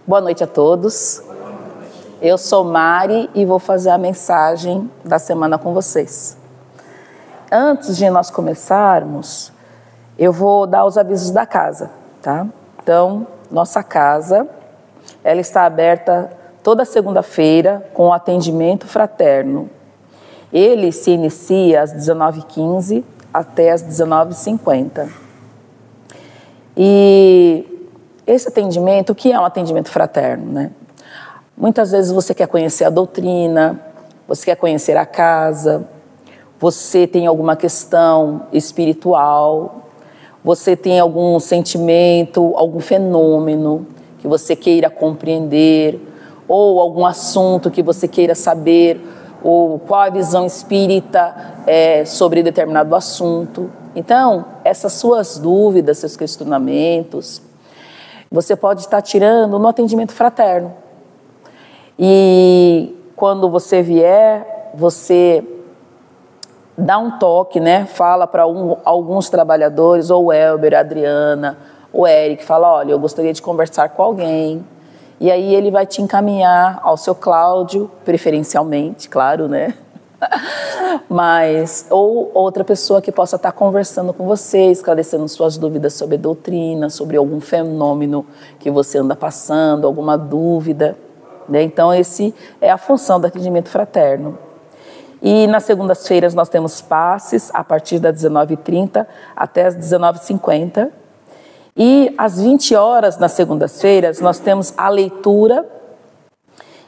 Boa noite a todos. Eu sou Mari e vou fazer a mensagem da semana com vocês. Antes de nós começarmos, eu vou dar os avisos da casa, tá? Então, nossa casa, ela está aberta toda segunda-feira com atendimento fraterno. Ele se inicia às 19h15 até às 19h50. E esse atendimento, o que é um atendimento fraterno, né? Muitas vezes você quer conhecer a doutrina, você quer conhecer a casa, você tem alguma questão espiritual, você tem algum sentimento, algum fenômeno que você queira compreender, ou algum assunto que você queira saber, ou qual a visão espírita sobre determinado assunto. Então, essas suas dúvidas, seus questionamentos, você pode estar tirando no atendimento fraterno. E quando você vier, você dá um toque, né? Fala para alguns trabalhadores, ou o Elber, a Adriana, o Eric, fala, olha, eu gostaria de conversar com alguém. E aí ele vai te encaminhar ao seu Cláudio, preferencialmente, claro, né? Mas, ou outra pessoa que possa estar conversando com você, esclarecendo suas dúvidas sobre a doutrina, sobre algum fenômeno que você anda passando, alguma dúvida, né? Então, esse é a função do atendimento fraterno. E nas segundas-feiras nós temos passes a partir das 19h30 até as 19h50. E às 20 horas, nas segundas-feiras, nós temos a leitura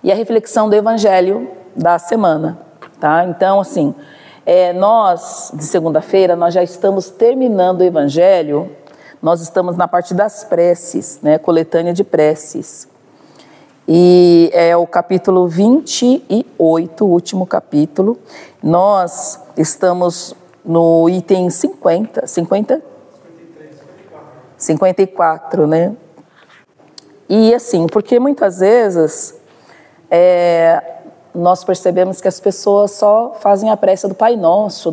e a reflexão do Evangelho da semana. Tá? Então, assim, nós, de segunda-feira, nós já estamos terminando o Evangelho, nós estamos na parte das preces, né, coletânea de preces. E é o capítulo 28, o último capítulo. Nós estamos no item 54, né? E assim, porque muitas vezes nós percebemos que as pessoas só fazem a prece do Pai Nosso,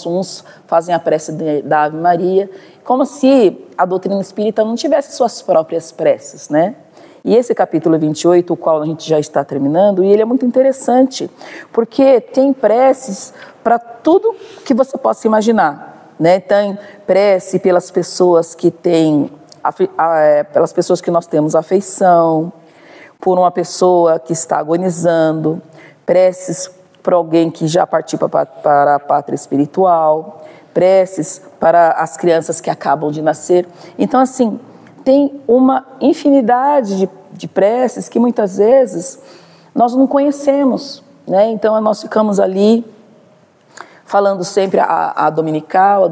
uns fazem a prece da Ave Maria, como se a doutrina espírita não tivesse suas próprias preces, né? E esse capítulo 28, o qual a gente já está terminando, e ele é muito interessante, porque tem preces para tudo que você possa imaginar, né? Tem prece pelas pessoas que têm, pelas pessoas que nós temos afeição, por uma pessoa que está agonizando, preces para alguém que já partiu para a pátria espiritual, preces para as crianças que acabam de nascer. Então, assim, tem uma infinidade de preces que muitas vezes nós não conhecemos, né? Então, nós ficamos ali falando sempre a dominical,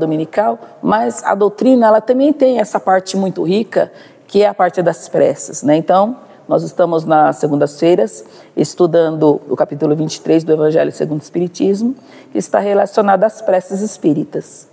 mas a doutrina, ela também tem essa parte muito rica, que é a parte das preces, né? Então, nós estamos nas segundas-feiras estudando o capítulo 23 do Evangelho segundo o Espiritismo, que está relacionado às preces espíritas.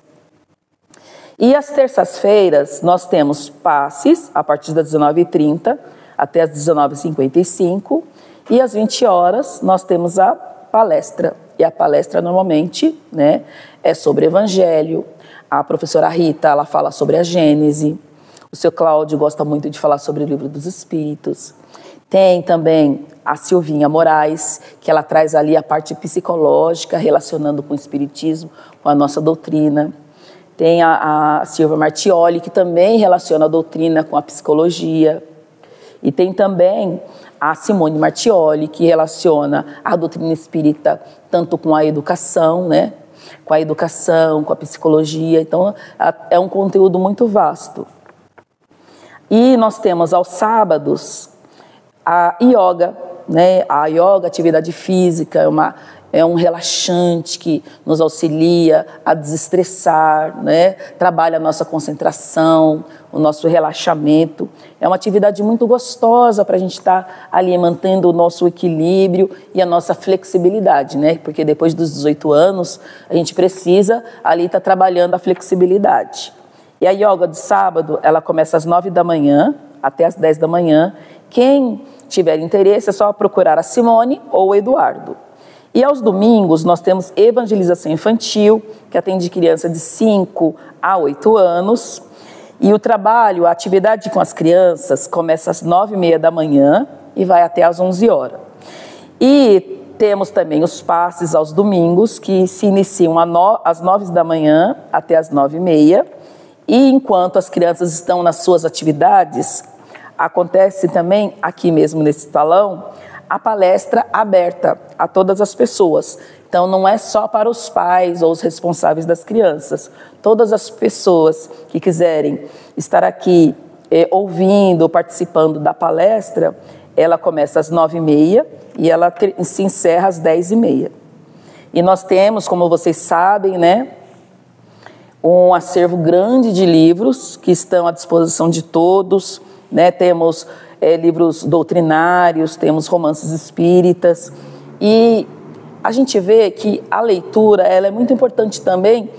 E às terças-feiras nós temos passes, a partir das 19h30 até as 19h55, e às 20 horas nós temos a palestra. E a palestra normalmente, né, é sobre Evangelho. A professora Rita, ela fala sobre a Gênese. O seu Cláudio gosta muito de falar sobre o Livro dos Espíritos. Tem também a Silvinha Moraes, que ela traz ali a parte psicológica, relacionando com o Espiritismo, com a nossa doutrina. Tem a Silvia Martioli, que também relaciona a doutrina com a psicologia. E tem também a Simone Martioli, que relaciona a doutrina espírita tanto com a educação, né? Com a educação, com a psicologia. Então, é um conteúdo muito vasto. E nós temos aos sábados a yoga, né? A yoga, atividade física, é um relaxante que nos auxilia a desestressar, né? Trabalha a nossa concentração, o nosso relaxamento. É uma atividade muito gostosa para a gente estar ali mantendo o nosso equilíbrio e a nossa flexibilidade, né? Porque depois dos 18 anos, a gente precisa ali estar trabalhando a flexibilidade. E a yoga de sábado, ela começa às 9 da manhã até às 10 da manhã. Quem tiver interesse é só procurar a Simone ou o Eduardo. E aos domingos nós temos evangelização infantil, que atende criança de 5 a 8 anos. E o trabalho, a atividade com as crianças começa às 9h30 da manhã e vai até às 11 horas. E temos também os passes aos domingos, que se iniciam às 9 da manhã até às 9h30. E enquanto as crianças estão nas suas atividades, acontece também, aqui mesmo nesse salão, a palestra aberta a todas as pessoas. Então, não é só para os pais ou os responsáveis das crianças. Todas as pessoas que quiserem estar aqui ouvindo, participando da palestra, ela começa às 9h30 e ela se encerra às 10h30. E nós temos, como vocês sabem, né, um acervo grande de livros que estão à disposição de todos, né? Temos livros doutrinários, temos romances espíritas, e a gente vê que a leitura ela é muito importante também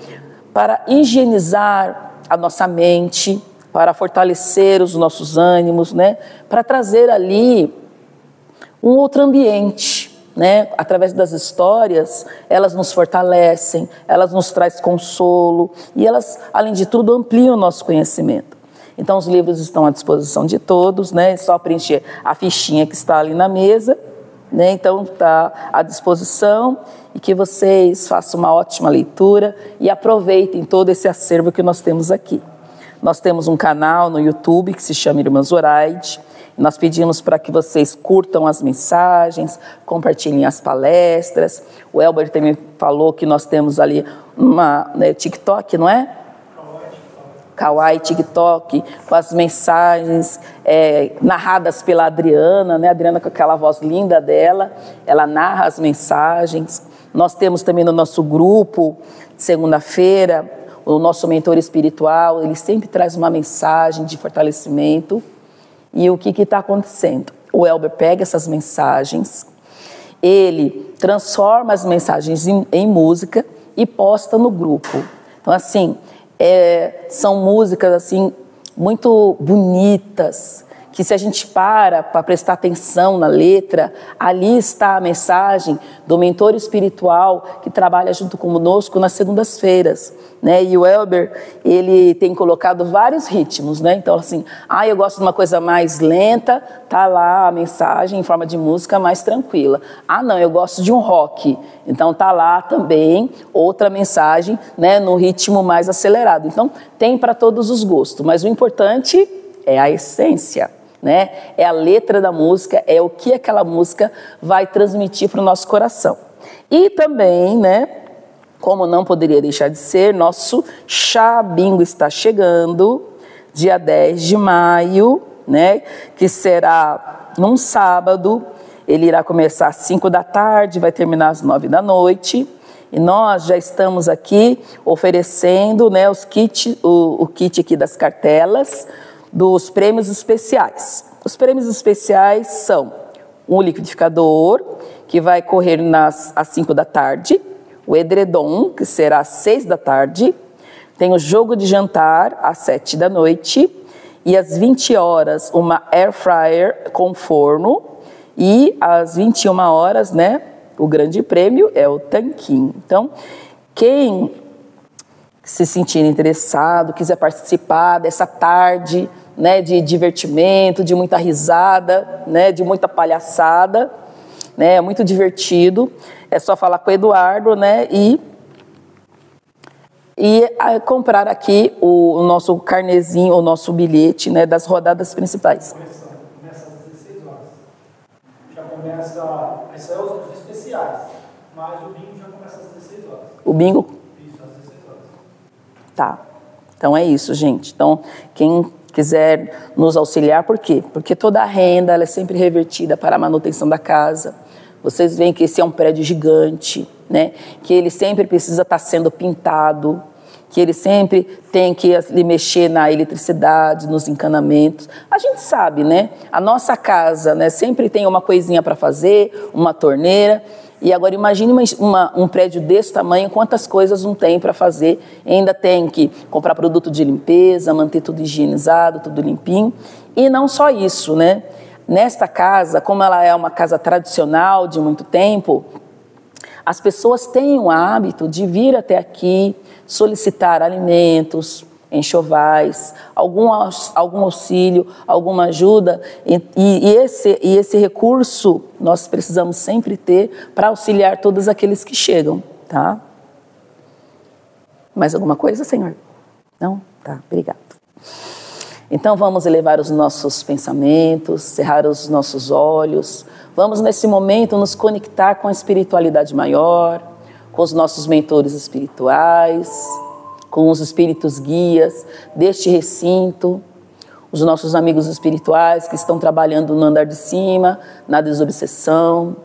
para higienizar a nossa mente, para fortalecer os nossos ânimos, né? Para trazer ali um outro ambiente, né? Através das histórias, elas nos fortalecem, elas nos trazem consolo e elas, além de tudo, ampliam o nosso conhecimento. Então, os livros estão à disposição de todos, né? É só preencher a fichinha que está ali na mesa, né? Então, está à disposição e que vocês façam uma ótima leitura e aproveitem todo esse acervo que nós temos aqui. Nós temos um canal no YouTube que se chama Irmã Zoraide. Nós pedimos para que vocês curtam as mensagens, compartilhem as palestras. O Elber também falou que nós temos ali uma TikTok, não é? Kawaii TikTok, com as mensagens narradas pela Adriana, né? A Adriana com aquela voz linda dela, ela narra as mensagens. Nós temos também no nosso grupo, segunda-feira, o nosso mentor espiritual, ele sempre traz uma mensagem de fortalecimento. E o que está acontecendo? O Elber pega essas mensagens, ele transforma as mensagens em música e posta no grupo. Então, assim, são músicas assim, muito bonitas, que se a gente para prestar atenção na letra, ali está a mensagem do mentor espiritual que trabalha junto conosco nas segundas-feiras, né? E o Elber, ele tem colocado vários ritmos, né? Então, assim, eu gosto de uma coisa mais lenta, tá lá a mensagem em forma de música mais tranquila. Não, eu gosto de um rock, então tá lá também outra mensagem, né, no ritmo mais acelerado. Então, tem para todos os gostos, mas o importante é a essência, né? É a letra da música, é o que aquela música vai transmitir para o nosso coração. E também, né, como não poderia deixar de ser, nosso Chá Bingo está chegando, dia 10 de maio, né, que será num sábado. Ele irá começar às 5 da tarde, vai terminar às 9 da noite. E nós já estamos aqui oferecendo, né, o kit aqui das cartelas, dos prêmios especiais. Os prêmios especiais são um liquidificador, que vai correr às 5 da tarde, o edredom, que será às 6 da tarde, tem o jogo de jantar às 7 da noite, e às 20 horas uma air fryer com forno, e às 21 horas, né, o grande prêmio é o tanquinho. Então, quem se sentir interessado, quiser participar dessa tarde, né, de divertimento, de muita risada, né, de muita palhaçada, né, é muito divertido, é só falar com o Eduardo, né, e comprar aqui o nosso carnezinho, o nosso bilhete, né, das rodadas principais. Começa às 16 horas. Já começa, esses são os especiais, mas o bingo já começa às 16 horas. O bingo? Isso, às 16 horas. Tá. Então é isso, gente. Então, quem quiser nos auxiliar, por quê? Porque toda a renda ela é sempre revertida para a manutenção da casa. Vocês veem que esse é um prédio gigante, né? Que ele sempre precisa estar sendo pintado, que ele sempre tem que mexer na eletricidade, nos encanamentos. A gente sabe, né? A nossa casa, né, sempre tem uma coisinha para fazer, uma torneira. E agora imagine um prédio desse tamanho, quantas coisas não tem para fazer. Ainda tem que comprar produto de limpeza, manter tudo higienizado, tudo limpinho. E não só isso, né? Nesta casa, como ela é uma casa tradicional de muito tempo, as pessoas têm o hábito de vir até aqui, solicitar alimentos, enxovais, algum auxílio, alguma ajuda, e esse recurso nós precisamos sempre ter para auxiliar todos aqueles que chegam, tá? Mais alguma coisa, Senhor? Não? Tá, obrigado. Então vamos elevar os nossos pensamentos, cerrar os nossos olhos, vamos nesse momento nos conectar com a espiritualidade maior, com os nossos mentores espirituais, com os espíritos guias deste recinto, os nossos amigos espirituais que estão trabalhando no andar de cima, na desobsessão.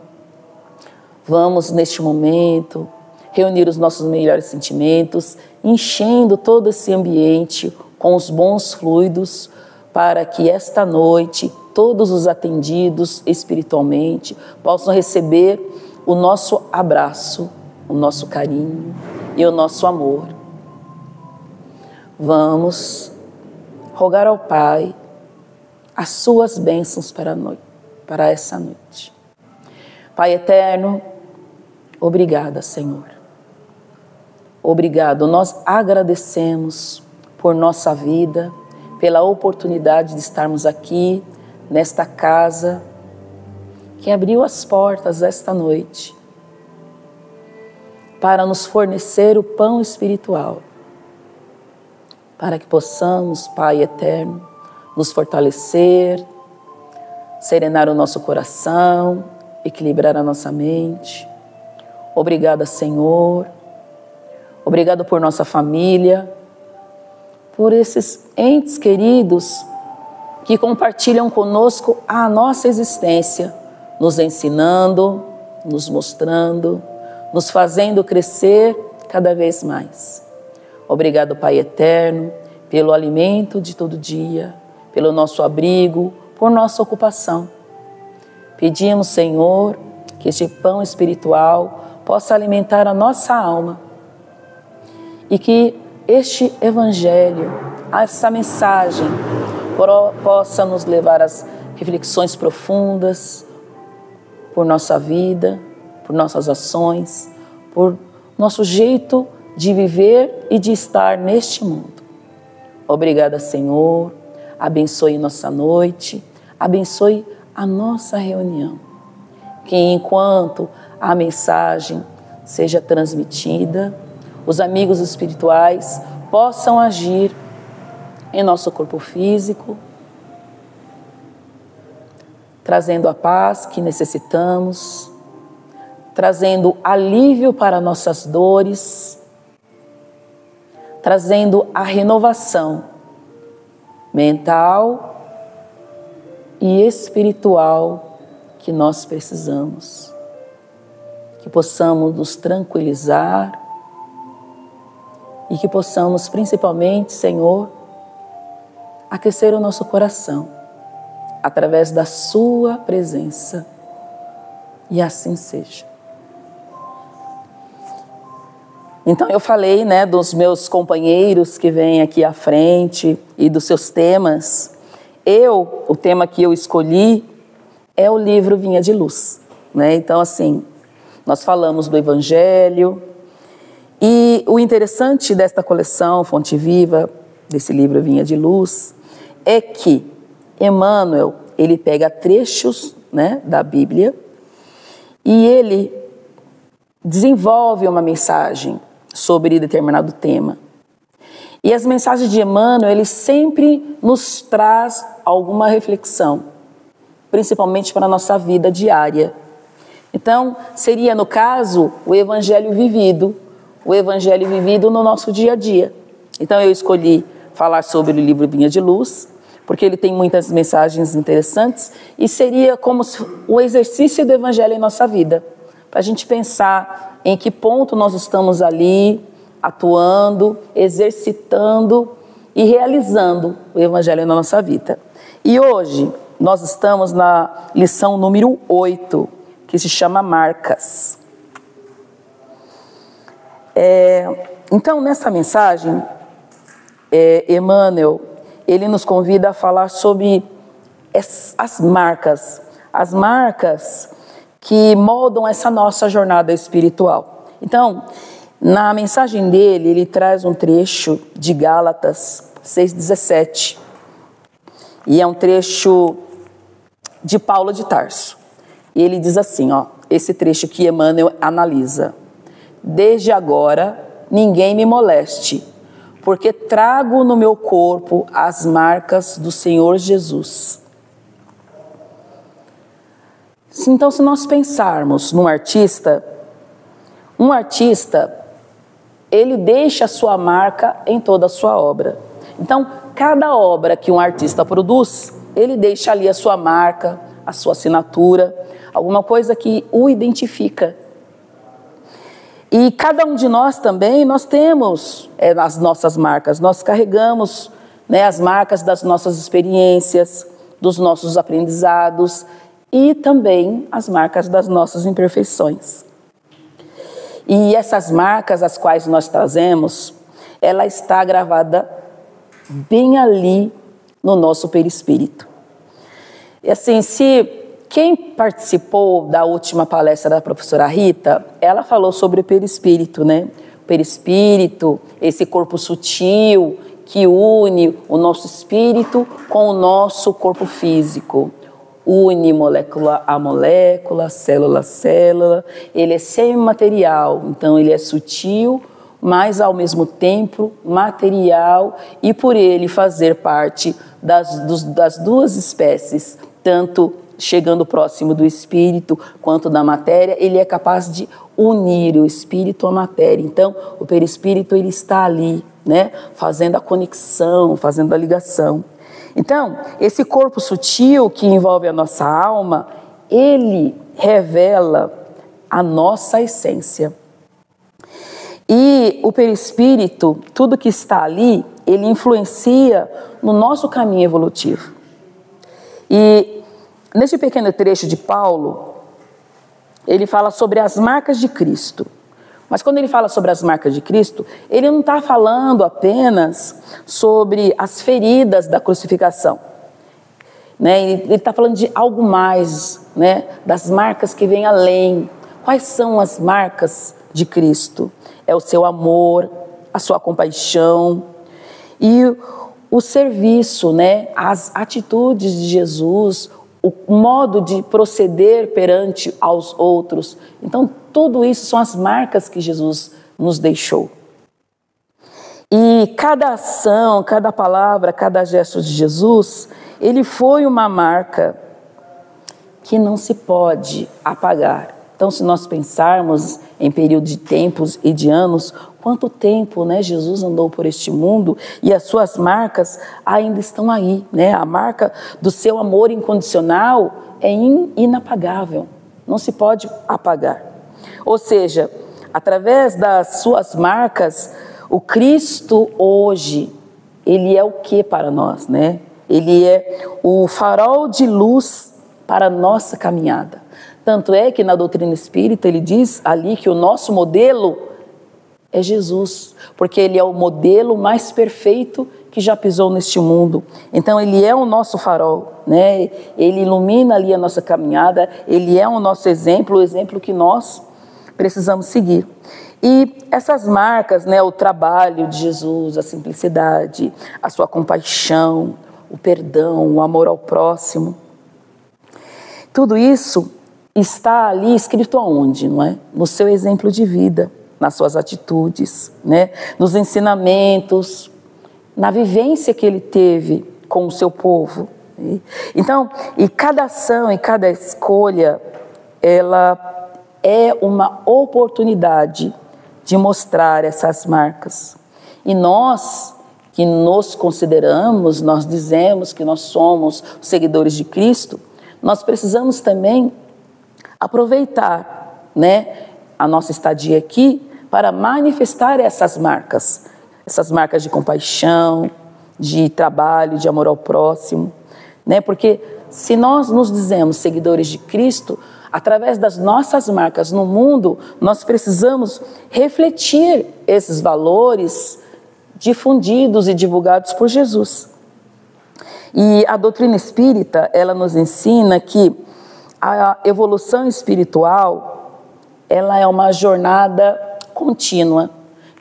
Vamos, neste momento, reunir os nossos melhores sentimentos, enchendo todo esse ambiente com os bons fluidos, para que esta noite todos os atendidos espiritualmente possam receber o nosso abraço, o nosso carinho e o nosso amor. Vamos rogar ao Pai as suas bênçãos para essa noite. Pai eterno, obrigada, Senhor. Obrigado, nós agradecemos por nossa vida, pela oportunidade de estarmos aqui, nesta casa, que abriu as portas esta noite, para nos fornecer o pão espiritual, para que possamos, Pai eterno, nos fortalecer, serenar o nosso coração, equilibrar a nossa mente. Obrigada, Senhor. Obrigado por nossa família, por esses entes queridos que compartilham conosco a nossa existência, nos ensinando, nos mostrando, nos fazendo crescer cada vez mais. Obrigado, Pai eterno, pelo alimento de todo dia, pelo nosso abrigo, por nossa ocupação. Pedimos, Senhor, que este pão espiritual possa alimentar a nossa alma e que este Evangelho, essa mensagem, possa nos levar às reflexões profundas por nossa vida, por nossas ações, por nosso jeito de viver e de estar neste mundo. Obrigada, Senhor. Abençoe nossa noite, abençoe a nossa reunião. Que enquanto a mensagem seja transmitida, os amigos espirituais possam agir em nosso corpo físico, trazendo a paz que necessitamos, trazendo alívio para nossas dores, trazendo a renovação mental e espiritual que nós precisamos. Que possamos nos tranquilizar e que possamos, principalmente, Senhor, aquecer o nosso coração através da sua presença. E assim seja. Então eu falei, dos meus companheiros que vêm aqui à frente e dos seus temas. O tema que eu escolhi é o livro Vinha de Luz, Então assim, nós falamos do Evangelho e o interessante desta coleção Fonte Viva, desse livro Vinha de Luz, é que Emmanuel, ele pega trechos, da Bíblia e ele desenvolve uma mensagem sobre determinado tema. E as mensagens de Emmanuel, ele sempre nos traz alguma reflexão, principalmente para a nossa vida diária. Então, seria, no caso, o Evangelho vivido no nosso dia a dia. Então, eu escolhi falar sobre o livro Vinha de Luz, porque ele tem muitas mensagens interessantes, e seria como o exercício do Evangelho em nossa vida, para a gente pensar em que ponto nós estamos ali, atuando, exercitando e realizando o Evangelho na nossa vida. E hoje nós estamos na lição número 8, que se chama Marcas. Então, nessa mensagem, Emmanuel, ele nos convida a falar sobre as marcas que moldam essa nossa jornada espiritual. Então, Na mensagem dele, ele traz um trecho de Gálatas 6,17. E é um trecho de Paulo de Tarso. E ele diz assim, ó, esse trecho que Emmanuel analisa. Desde agora, ninguém me moleste, porque trago no meu corpo as marcas do Senhor Jesus. Então, se nós pensarmos num artista, ele deixa a sua marca em toda a sua obra. Então, cada obra que um artista produz, ele deixa ali a sua marca, a sua assinatura, alguma coisa que o identifica. E cada um de nós também, nós temos as nossas marcas, nós carregamos, né, as marcas das nossas experiências, dos nossos aprendizados e também as marcas das nossas imperfeições. E essas marcas as quais nós trazemos, ela está gravada bem ali no nosso perispírito. E assim, quem participou da última palestra da professora Rita, ela falou sobre o perispírito, né? O perispírito, esse corpo sutil que une o nosso espírito com o nosso corpo físico. Une molécula a molécula, célula a célula, ele é semimaterial, então ele é sutil, mas ao mesmo tempo material, e por ele fazer parte das duas espécies, tanto chegando próximo do espírito quanto da matéria, ele é capaz de unir o espírito à matéria. Então, o perispírito ele está ali, né, fazendo a conexão, fazendo a ligação. Então, esse corpo sutil que envolve a nossa alma, ele revela a nossa essência. E o perispírito, tudo que está ali, ele influencia no nosso caminho evolutivo. E neste pequeno trecho de Paulo, ele fala sobre as marcas de Cristo. Mas quando ele fala sobre as marcas de Cristo, ele não está falando apenas sobre as feridas da crucificação, né? Ele está falando de algo mais, né? Das marcas que vêm além. Quais são as marcas de Cristo? É o seu amor, a sua compaixão e o serviço, né? As atitudes de Jesus, o modo de proceder perante aos outros. Então, tudo isso são as marcas que Jesus nos deixou. E cada ação, cada palavra, cada gesto de Jesus, ele foi uma marca que não se pode apagar. Então, se nós pensarmos em período de tempos e de anos, quanto tempo, né, Jesus andou por este mundo e as suas marcas ainda estão aí, né? A marca do seu amor incondicional é inapagável, não se pode apagar. Ou seja, através das suas marcas, o Cristo hoje, ele é o que para nós, né? Ele é o farol de luz para a nossa caminhada. Tanto é que na doutrina espírita ele diz ali que o nosso modelo é Jesus, porque ele é o modelo mais perfeito que já pisou neste mundo. Então ele é o nosso farol, né? Ele ilumina ali a nossa caminhada, ele é o nosso exemplo, o exemplo que nós precisamos seguir. E essas marcas, né, o trabalho de Jesus, a simplicidade, a sua compaixão, o perdão, o amor ao próximo, tudo isso está ali escrito aonde, não é? No seu exemplo de vida, nas suas atitudes, né? Nos ensinamentos, na vivência que ele teve com o seu povo. Então, e cada ação e cada escolha, ela é uma oportunidade de mostrar essas marcas. E nós que nos consideramos, nós dizemos que nós somos seguidores de Cristo, nós precisamos também aproveitar, né, a nossa estadia aqui para manifestar essas marcas de compaixão, de trabalho, de amor ao próximo, né? Porque se nós nos dizemos seguidores de Cristo, através das nossas marcas no mundo, nós precisamos refletir esses valores difundidos e divulgados por Jesus. E a doutrina espírita, ela nos ensina que a evolução espiritual, ela é uma jornada contínua.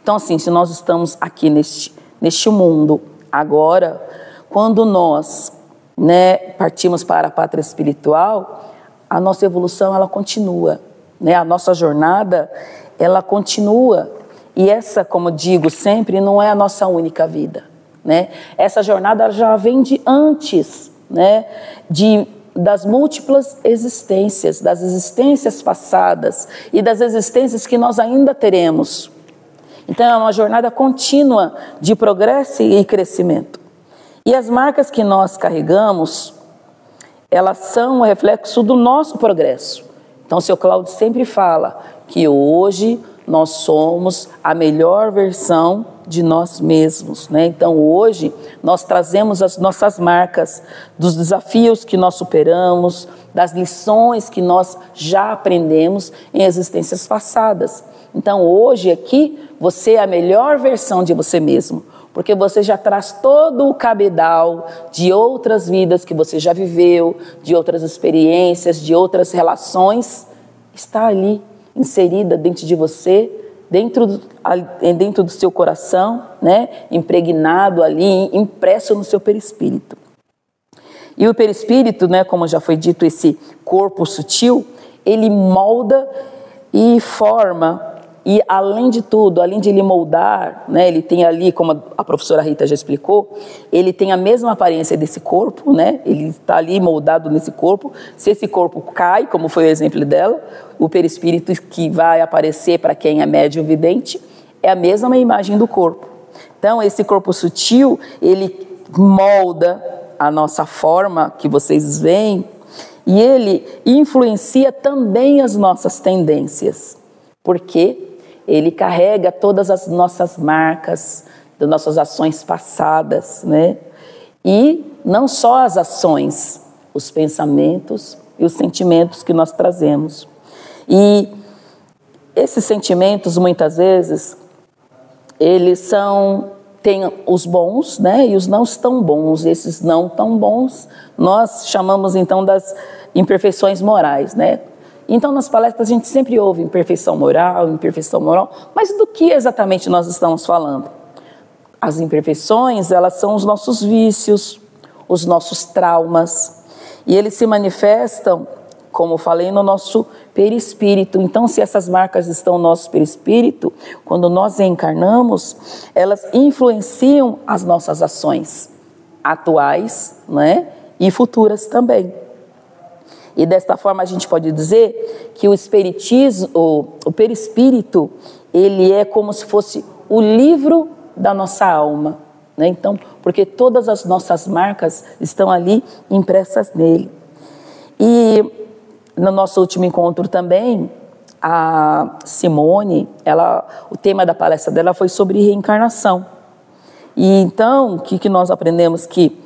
Então, assim, se nós estamos aqui neste mundo agora, quando nós, né, partimos para a pátria espiritual, a nossa evolução, ela continua, né? A nossa jornada, ela continua. E essa, como digo sempre, não é a nossa única vida, né? Essa jornada já vem de antes, né? Das múltiplas existências, das existências passadas e das existências que nós ainda teremos. Então é uma jornada contínua de progresso e crescimento. E as marcas que nós carregamos, elas são o reflexo do nosso progresso. Então o seu Cláudio sempre fala que hoje nós somos a melhor versão de nós mesmos, né? Então hoje nós trazemos as nossas marcas dos desafios que nós superamos, das lições que nós já aprendemos em existências passadas. Então hoje aqui você é a melhor versão de você mesmo, porque você já traz todo o cabedal de outras vidas que você já viveu, de outras experiências, de outras relações, está ali inserida dentro de você, dentro do seu coração, né? Impregnado ali, impresso no seu perispírito. E o perispírito, né, como já foi dito, esse corpo sutil, ele molda e forma. E além de tudo, além de ele moldar, né, ele tem ali, como a professora Rita já explicou, ele tem a mesma aparência desse corpo, né, ele está ali moldado nesse corpo. Se esse corpo cai, como foi o exemplo dela, o perispírito que vai aparecer para quem é médium vidente é a mesma imagem do corpo. Então esse corpo sutil, ele molda a nossa forma que vocês veem e ele influencia também as nossas tendências, porque ele carrega todas as nossas marcas, das nossas ações passadas, né? E não só as ações, os pensamentos e os sentimentos que nós trazemos. E esses sentimentos, muitas vezes, eles têm os bons, né? E os não tão bons. Esses não tão bons, nós chamamos então das imperfeições morais, né? Então, nas palestras, a gente sempre ouve imperfeição moral, mas do que exatamente nós estamos falando? As imperfeições, elas são os nossos vícios, os nossos traumas, e eles se manifestam, como falei, no nosso perispírito. Então, se essas marcas estão no nosso perispírito, quando nós reencarnamos, elas influenciam as nossas ações atuais, né, e futuras também. E desta forma a gente pode dizer que o espiritismo, o perispírito, ele é como se fosse o livro da nossa alma, né? Então, porque todas as nossas marcas estão ali impressas nele. E no nosso último encontro também, a Simone, o tema da palestra dela foi sobre reencarnação. E então, o que nós aprendemos? Que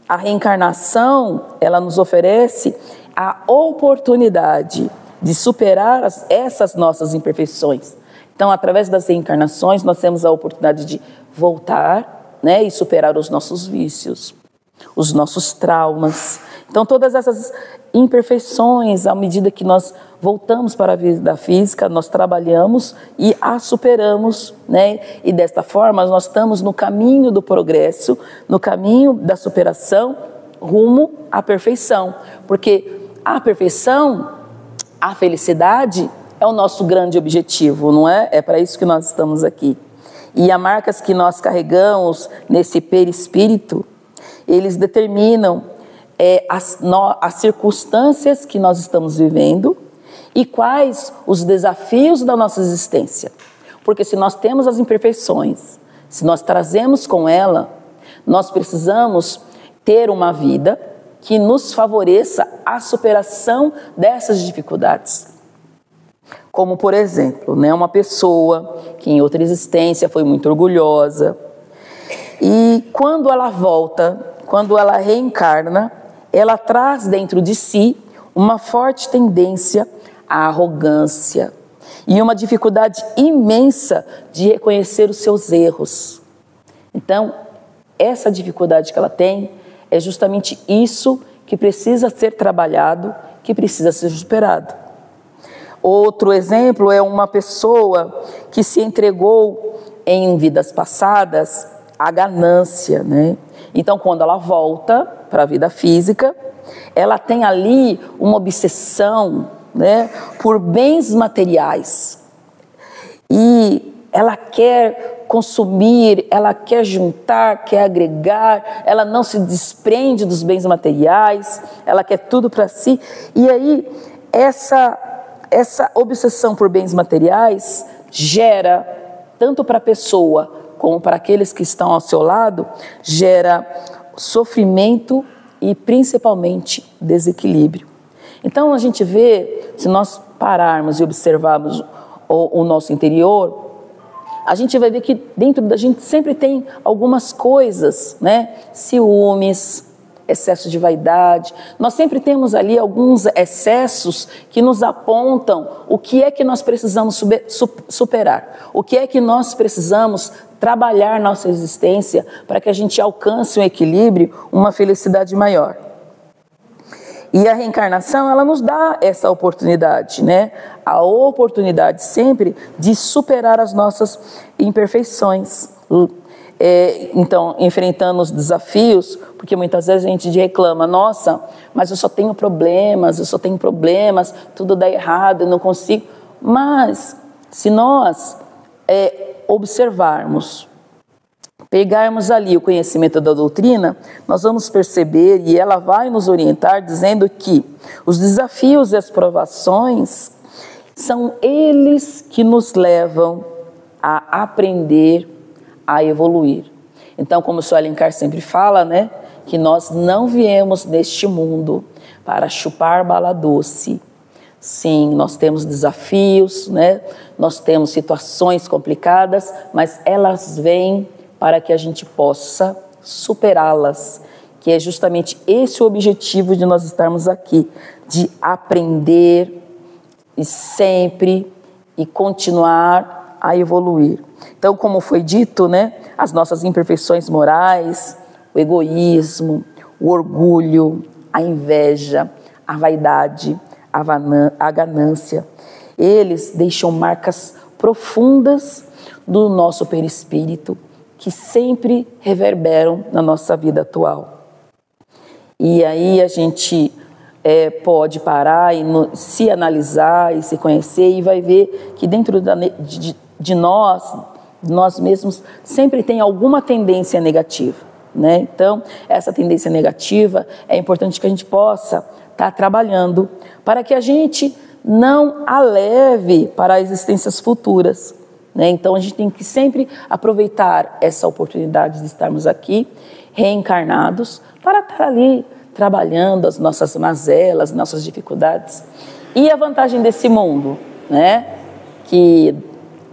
a reencarnação, ela nos oferece a oportunidade de superar essas nossas imperfeições. Então, através das reencarnações, nós temos a oportunidade de voltar, né, e superar os nossos vícios, os nossos traumas. Então, todas essas imperfeições, à medida que nós voltamos para a vida física, nós trabalhamos e as superamos, né? E desta forma, nós estamos no caminho do progresso, no caminho da superação, rumo à perfeição. Porque a perfeição, a felicidade é o nosso grande objetivo, não é? É para isso que nós estamos aqui. E as marcas que nós carregamos nesse perispírito, eles determinam as circunstâncias que nós estamos vivendo e quais os desafios da nossa existência. Porque se nós temos as imperfeições, se nós trazemos com ela, nós precisamos ter uma vida que nos favoreça a superação dessas dificuldades. Como, por exemplo, né, uma pessoa que em outra existência foi muito orgulhosa e quando ela volta, quando ela reencarna, ela traz dentro de si uma forte tendência à arrogância e uma dificuldade imensa de reconhecer os seus erros. Então, essa dificuldade que ela tem é justamente isso que precisa ser trabalhado, que precisa ser superado. Outro exemplo é uma pessoa que se entregou em vidas passadas à ganância, né? Então, quando ela volta para a vida física, ela tem ali uma obsessão, né, por bens materiais. E ela quer consumir, ela quer juntar, quer agregar, ela não se desprende dos bens materiais, ela quer tudo para si. E aí, essa obsessão por bens materiais gera, tanto para a pessoa como para aqueles que estão ao seu lado, gera sofrimento e principalmente desequilíbrio. Então a gente vê, se nós pararmos e observarmos o nosso interior, a gente vai ver que dentro da gente sempre tem algumas coisas, né? Ciúmes, excesso de vaidade. Nós sempre temos ali alguns excessos que nos apontam o que é que nós precisamos superar, o que é que nós precisamos trabalhar nossa existência para que a gente alcance um equilíbrio, uma felicidade maior. E a reencarnação, ela nos dá essa oportunidade, né? A oportunidade sempre de superar as nossas imperfeições. Então, enfrentando os desafios, porque muitas vezes a gente reclama, nossa, mas eu só tenho problemas, tudo dá errado, eu não consigo. Mas, se nós observarmos, pegarmos ali o conhecimento da doutrina, nós vamos perceber, e ela vai nos orientar, dizendo que os desafios e as provações são eles que nos levam a aprender, a evoluir. Então, como o Sr. Alencar sempre fala, né, que nós não viemos neste mundo para chupar bala doce. Sim, nós temos desafios, né, nós temos situações complicadas, mas elas vêm para que a gente possa superá-las, que é justamente esse o objetivo de nós estarmos aqui, de aprender e sempre e continuar a evoluir. Então, como foi dito, né, as nossas imperfeições morais, o egoísmo, o orgulho, a inveja, a vaidade, a ganância, eles deixam marcas profundas do nosso perispírito, que sempre reverberam na nossa vida atual. E aí a gente pode parar e se analisar e se conhecer e vai ver que dentro de nós mesmos, sempre tem alguma tendência negativa, né? Então, essa tendência negativa é importante que a gente possa estar trabalhando para que a gente não a leve para as existências futuras, né? Então, a gente tem que sempre aproveitar essa oportunidade de estarmos aqui, reencarnados, para estar ali trabalhando as nossas mazelas, nossas dificuldades. E a vantagem desse mundo, né? Que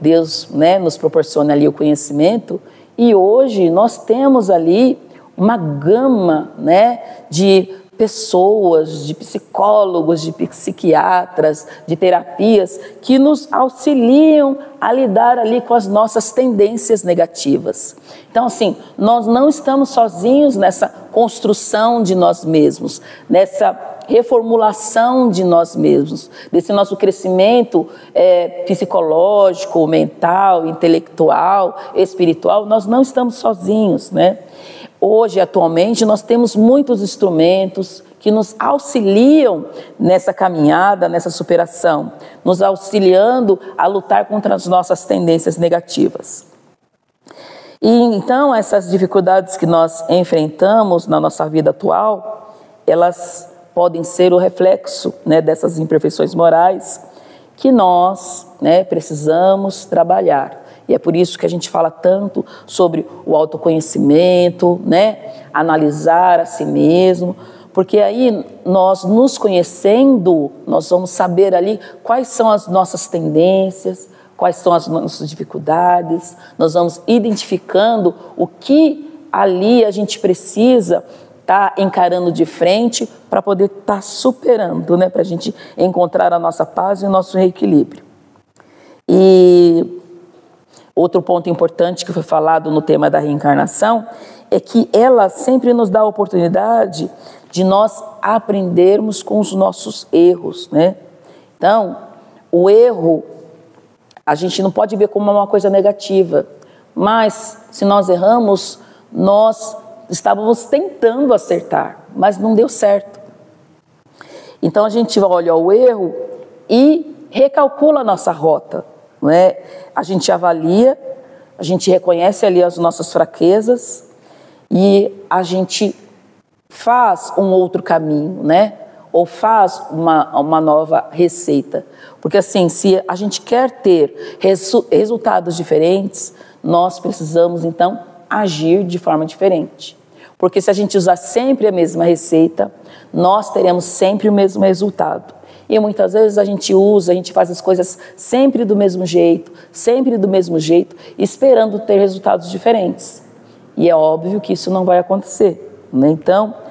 Deus, né, nos proporciona ali o conhecimento, e hoje nós temos ali uma gama, né, de pessoas, de psicólogos, de psiquiatras, de terapias que nos auxiliam a lidar ali com as nossas tendências negativas. Então, assim, nós não estamos sozinhos nessa construção de nós mesmos, nessa reformulação de nós mesmos, desse nosso crescimento psicológico, mental, intelectual, espiritual. Nós não estamos sozinhos, né? Hoje, atualmente, nós temos muitos instrumentos que nos auxiliam nessa caminhada, nessa superação, nos auxiliando a lutar contra as nossas tendências negativas. E então, essas dificuldades que nós enfrentamos na nossa vida atual, elas podem ser o reflexo, né, dessas imperfeições morais que nós, né, precisamos trabalhar. E é por isso que a gente fala tanto sobre o autoconhecimento, né, analisar a si mesmo, porque aí nós nos conhecendo, nós vamos saber ali quais são as nossas tendências, quais são as nossas dificuldades, nós vamos identificando o que ali a gente precisa estar encarando de frente para poder estar superando, né, para a gente encontrar a nossa paz e o nosso reequilíbrio. E outro ponto importante que foi falado no tema da reencarnação é que ela sempre nos dá a oportunidade de nós aprendermos com os nossos erros, né? Então, o erro, a gente não pode ver como uma coisa negativa, mas se nós erramos, nós estávamos tentando acertar, mas não deu certo. Então a gente olha o erro e recalcula a nossa rota, não é? A gente avalia, a gente reconhece ali as nossas fraquezas e a gente faz um outro caminho, né? Ou faz uma nova receita. Porque assim, se a gente quer ter resultados diferentes, nós precisamos então agir de forma diferente. Porque se a gente usar sempre a mesma receita, nós teremos sempre o mesmo resultado. E muitas vezes a gente faz as coisas sempre do mesmo jeito, esperando ter resultados diferentes. E é óbvio que isso não vai acontecer, né? Então,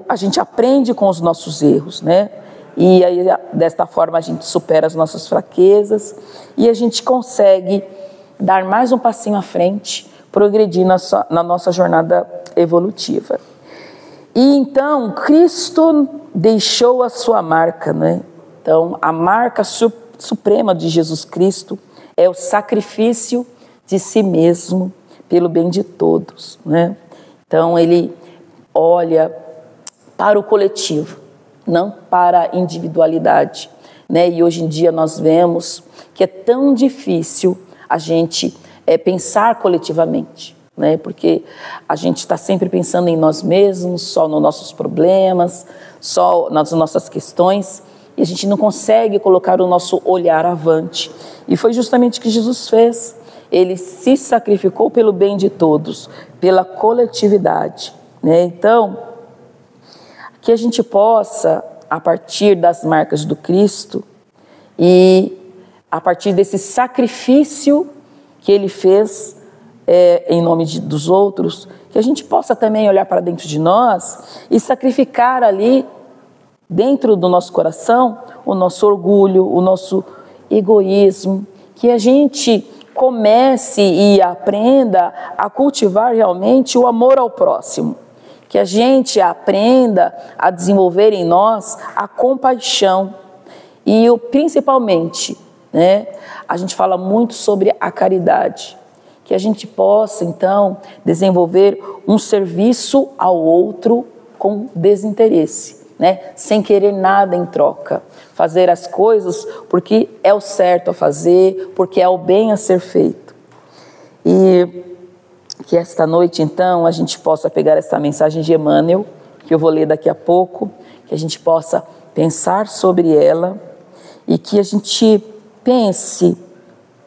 a gente aprende com os nossos erros, né? E aí, desta forma, a gente supera as nossas fraquezas e a gente consegue dar mais um passinho à frente, progredir na nossa jornada evolutiva. E então, Cristo deixou a sua marca, né? Então, a marca suprema de Jesus Cristo é o sacrifício de si mesmo pelo bem de todos, né? Então, ele olha para o coletivo, não para a individualidade, né? E hoje em dia nós vemos que é tão difícil a gente pensar coletivamente, né? Porque a gente está sempre pensando em nós mesmos, só nos nossos problemas, só nas nossas questões, e a gente não consegue colocar o nosso olhar avante. E foi justamente o que Jesus fez. Ele se sacrificou pelo bem de todos, pela coletividade, né? Então, que a gente possa, a partir das marcas do Cristo e a partir desse sacrifício que ele fez em nome dos outros, que a gente possa também olhar para dentro de nós e sacrificar ali, dentro do nosso coração, o nosso orgulho, o nosso egoísmo, que a gente comece e aprenda a cultivar realmente o amor ao próximo, que a gente aprenda a desenvolver em nós a compaixão e principalmente, né, a gente fala muito sobre a caridade, que a gente possa então desenvolver um serviço ao outro com desinteresse, né, sem querer nada em troca, fazer as coisas porque é o certo a fazer, porque é o bem a ser feito. E que esta noite, então, a gente possa pegar essa mensagem de Emmanuel, que eu vou ler daqui a pouco, que a gente possa pensar sobre ela e que a gente pense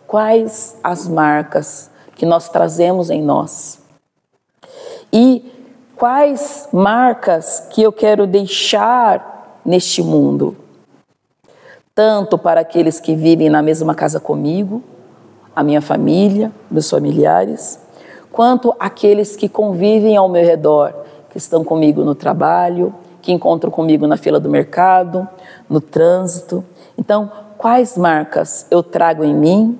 quais as marcas que nós trazemos em nós e quais marcas que eu quero deixar neste mundo, tanto para aqueles que vivem na mesma casa comigo, a minha família, meus familiares, quanto aqueles que convivem ao meu redor, que estão comigo no trabalho, que encontram comigo na fila do mercado, no trânsito. Então, quais marcas eu trago em mim,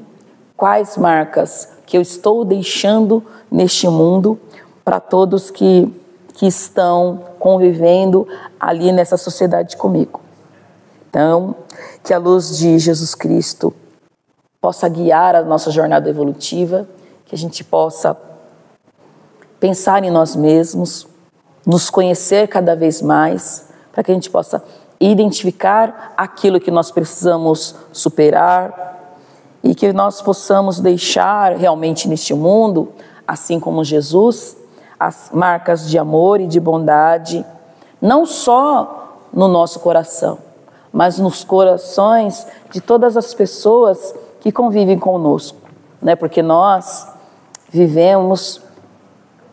quais marcas que eu estou deixando neste mundo para todos que estão convivendo ali nessa sociedade comigo. Então, que a luz de Jesus Cristo possa guiar a nossa jornada evolutiva, que a gente possa pensar em nós mesmos, nos conhecer cada vez mais, para que a gente possa identificar aquilo que nós precisamos superar e que nós possamos deixar realmente neste mundo, assim como Jesus, as marcas de amor e de bondade, não só no nosso coração, mas nos corações de todas as pessoas que convivem conosco, né? Porque nós vivemos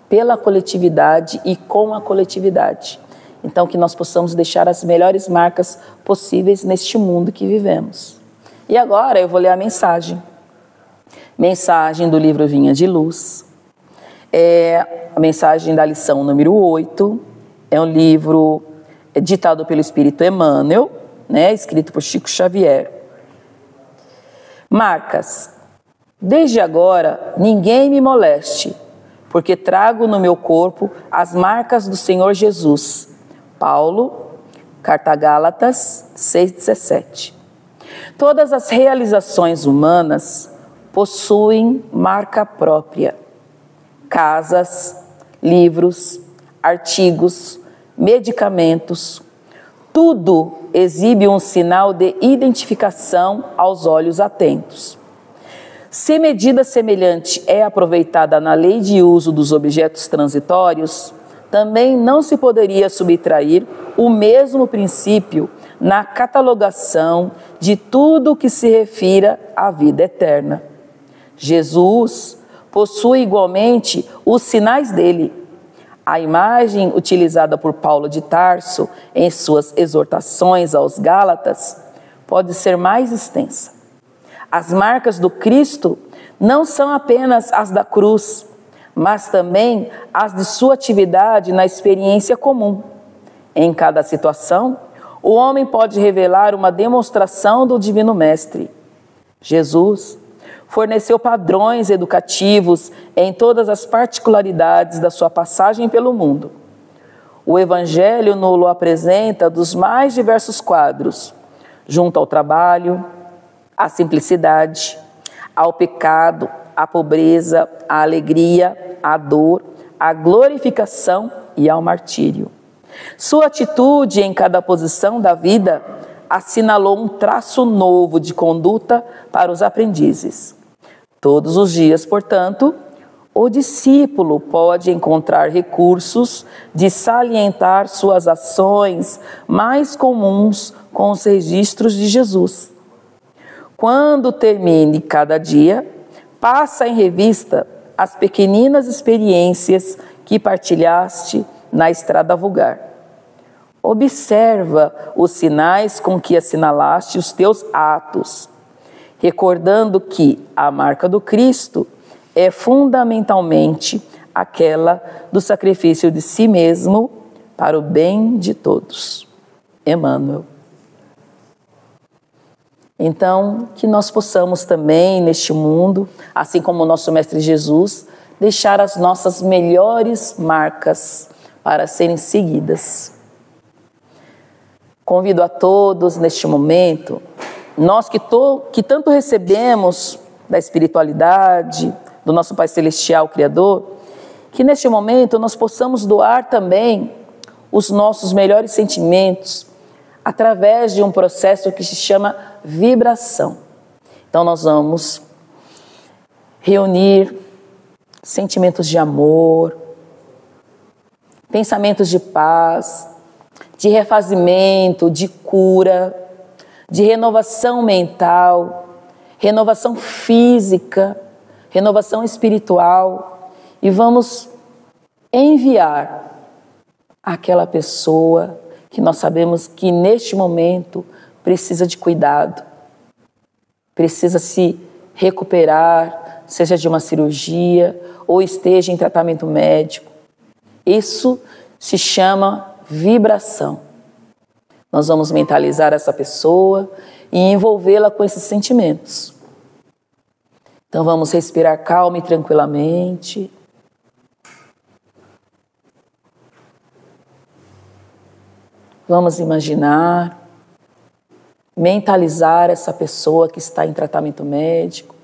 pela coletividade e com a coletividade. Então, que nós possamos deixar as melhores marcas possíveis neste mundo que vivemos. E agora eu vou ler a mensagem. Mensagem do livro Vinha de Luz. É a mensagem da lição número 8. É um livro ditado pelo Espírito Emmanuel, né, escrito por Chico Xavier. Marcas. Desde agora, ninguém me moleste, porque trago no meu corpo as marcas do Senhor Jesus. Paulo, Carta a Gálatas 6,17. Todas as realizações humanas possuem marca própria. Casas, livros, artigos, medicamentos, tudo exibe um sinal de identificação aos olhos atentos. Se medida semelhante é aproveitada na lei de uso dos objetos transitórios, também não se poderia subtrair o mesmo princípio na catalogação de tudo que se refira à vida eterna. Jesus possui igualmente os sinais dele. A imagem utilizada por Paulo de Tarso em suas exortações aos Gálatas pode ser mais extensa. As marcas do Cristo não são apenas as da cruz, mas também as de sua atividade na experiência comum. Em cada situação, o homem pode revelar uma demonstração do Divino Mestre. Jesus forneceu padrões educativos em todas as particularidades da sua passagem pelo mundo. O Evangelho nos apresenta dos mais diversos quadros, junto ao trabalho, à simplicidade, ao pecado, à pobreza, à alegria, à dor, à glorificação e ao martírio. Sua atitude em cada posição da vida assinalou um traço novo de conduta para os aprendizes. Todos os dias, portanto, o discípulo pode encontrar recursos de salientar suas ações mais comuns com os registros de Jesus. Quando termine cada dia, passa em revista as pequeninas experiências que partilhaste na estrada vulgar. Observa os sinais com que assinalaste os teus atos, recordando que a marca do Cristo é fundamentalmente aquela do sacrifício de si mesmo para o bem de todos. Emmanuel. Então, que nós possamos também, neste mundo, assim como o nosso Mestre Jesus, deixar as nossas melhores marcas para serem seguidas. Convido a todos, neste momento, nós que tanto recebemos da espiritualidade, do nosso Pai Celestial Criador, que neste momento nós possamos doar também os nossos melhores sentimentos através de um processo que se chama vibração. Então nós vamos reunir sentimentos de amor, pensamentos de paz, de refazimento, de cura, de renovação mental, renovação física, renovação espiritual, e vamos enviar àquela pessoa que nós sabemos que neste momento precisa de cuidado, precisa se recuperar, seja de uma cirurgia ou esteja em tratamento médico. Isso se chama vibração. Nós vamos mentalizar essa pessoa e envolvê-la com esses sentimentos. Então vamos respirar calma e tranquilamente. Vamos imaginar, mentalizar essa pessoa que está em tratamento médico,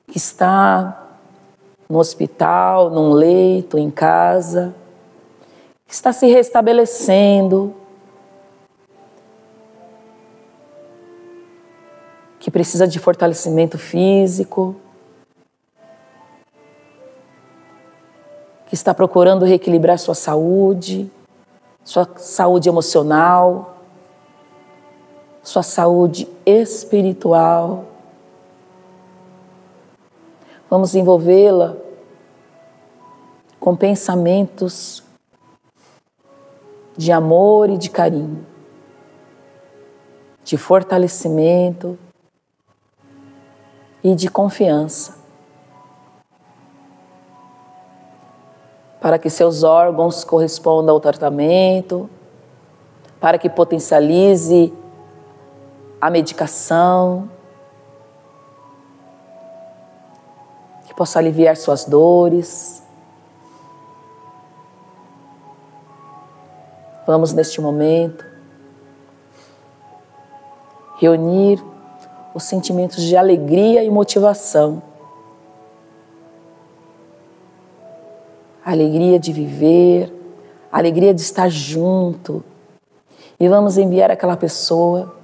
que está no hospital, num leito, em casa, que está se restabelecendo, que precisa de fortalecimento físico, que está procurando reequilibrar sua saúde emocional, sua saúde espiritual. Vamos envolvê-la com pensamentos de amor e de carinho, de fortalecimento e de confiança, para que seus órgãos correspondam ao tratamento, para que potencialize a medicação, que possa aliviar suas dores. Vamos, neste momento, reunir os sentimentos de alegria e motivação. A alegria de viver, a alegria de estar junto. E vamos enviar aquela pessoa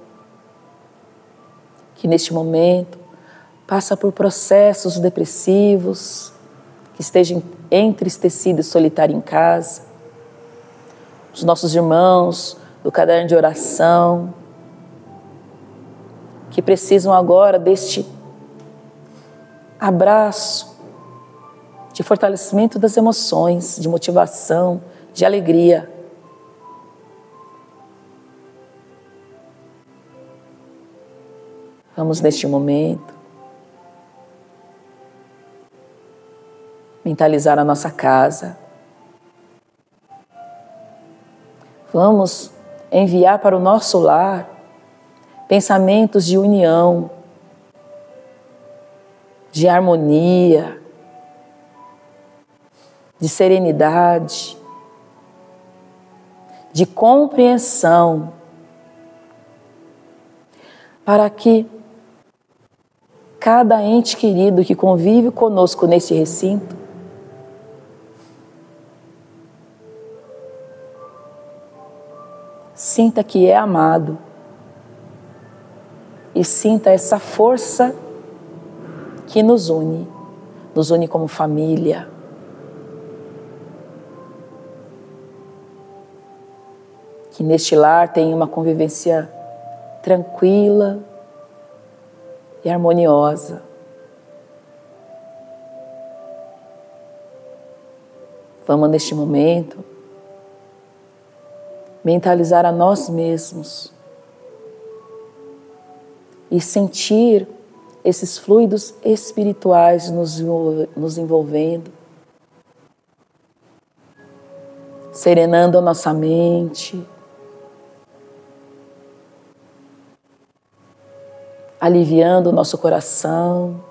que neste momento passa por processos depressivos, que esteja entristecido e solitário em casa. Os nossos irmãos do caderno de oração, que precisam agora deste abraço de fortalecimento das emoções, de motivação, de alegria. Vamos neste momento mentalizar a nossa casa. Vamos enviar para o nosso lar pensamentos de união, de harmonia, de serenidade, de compreensão, para que cada ente querido que convive conosco neste recinto sinta que é amado e sinta essa força que nos une como família. Que neste lar tenha uma convivência tranquila e harmoniosa. Vamos neste momento mentalizar a nós mesmos e sentir esses fluidos espirituais nos envolvendo, serenando a nossa mente, aliviando o nosso coração.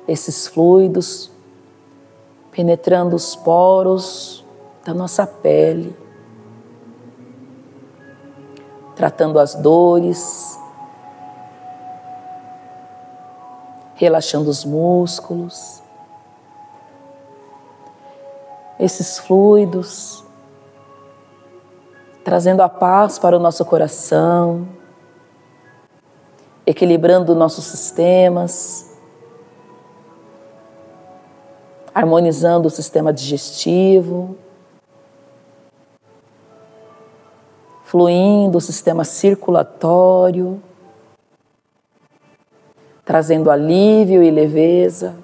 Esses fluidos penetrando os poros da nossa pele, tratando as dores, relaxando os músculos. Esses fluidos trazendo a paz para o nosso coração, equilibrando nossos sistemas, harmonizando o sistema digestivo, fluindo o sistema circulatório, trazendo alívio e leveza.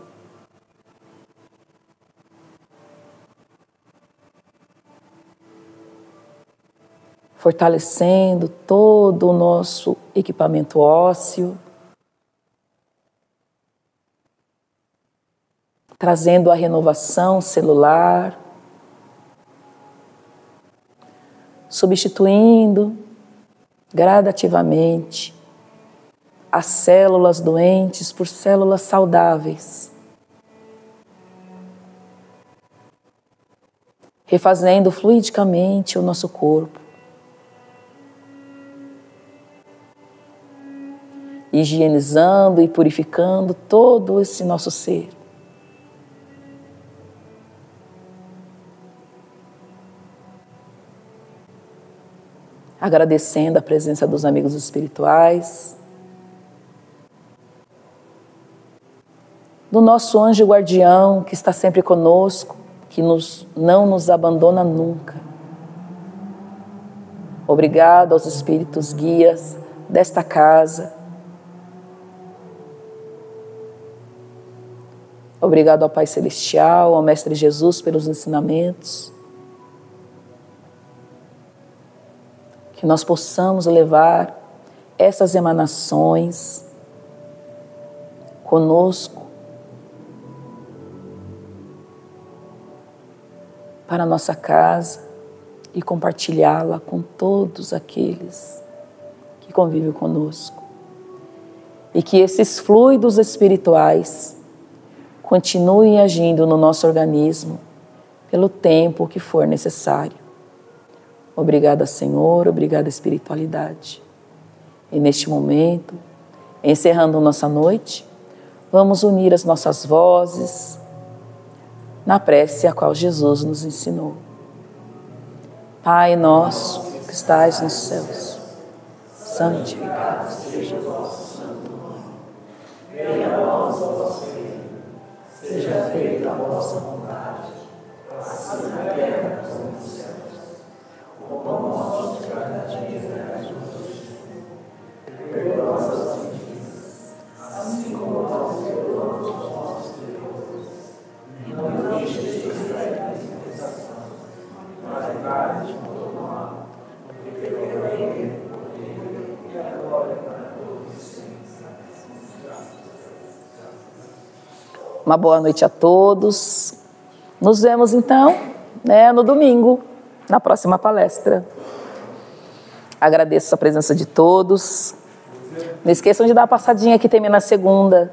Fortalecendo todo o nosso equipamento ósseo, trazendo a renovação celular, substituindo gradativamente as células doentes por células saudáveis, refazendo fluidicamente o nosso corpo, higienizando e purificando todo esse nosso ser. Agradecendo a presença dos amigos espirituais, do nosso anjo guardião que está sempre conosco, que não nos abandona nunca. Obrigado aos espíritos guias desta casa. Obrigado ao Pai Celestial, ao Mestre Jesus pelos ensinamentos. Que nós possamos levar essas emanações conosco para a nossa casa e compartilhá-la com todos aqueles que convivem conosco. E que esses fluidos espirituais continuem agindo no nosso organismo pelo tempo que for necessário. Obrigada, Senhor, obrigada, espiritualidade. E neste momento, encerrando nossa noite, vamos unir as nossas vozes na prece a qual Jesus nos ensinou. Pai nosso que estais nos céus, santificado seja o vosso santo nome. Venha a nós o vosso reino, seja feita a vossa vontade, assim na terra como nos céus. O pão nosso de cada dia dai-nos hoje. Perdoa nossas dívidas, assim como nós perdoamos os nossos devedores. E não nos deixes cair em tentação, mas livrai-nos de todo mal, porque teu é o reino, o poder e a glória para todos os sempre. Uma boa noite a todos. Nos vemos então, no domingo, na próxima palestra. Agradeço a presença de todos. Não esqueçam de dar uma passadinha que termina na segunda.